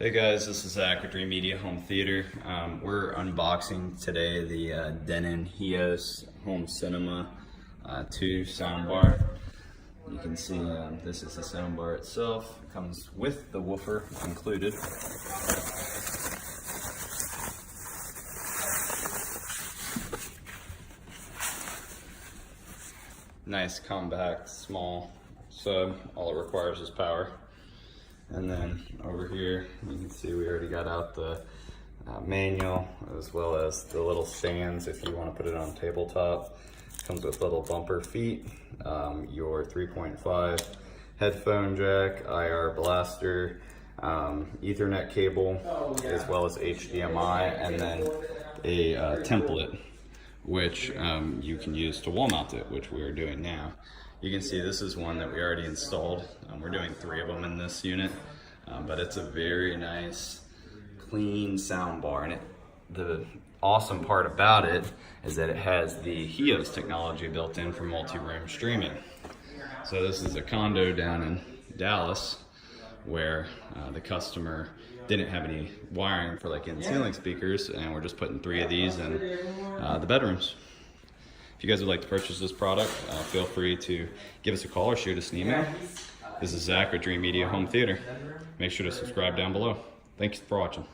Hey guys, this is Zach with Dreamedia Home Theater. We're unboxing today the Denon HEOS HomeCinema 2 soundbar. You can see this is the soundbar itself. It comes with the woofer included. Nice, compact, small sub. All it requires is power. And then over here, you can see we already got out the manual, as well as the little stands if you want to put it on tabletop. Comes with little bumper feet, your 3.5 headphone jack, IR blaster, Ethernet cable, as well as HDMI, and then a template, which you can use to wall mount it, which we are doing now. You can see this is one that we already installed. We're doing 3 of them in this unit, but it's a very nice, clean sound bar. And the awesome part about it is that it has the HEOS technology built in for multi-room streaming. So this is a condo down in Dallas where the customer didn't have any wiring for like in-ceiling speakers, and we're just putting 3 of these in the bedrooms. If you guys would like to purchase this product, feel free to give us a call or shoot us an email. This is Zach with Dreamedia Home Theater. Make sure to subscribe down below. Thanks for watching.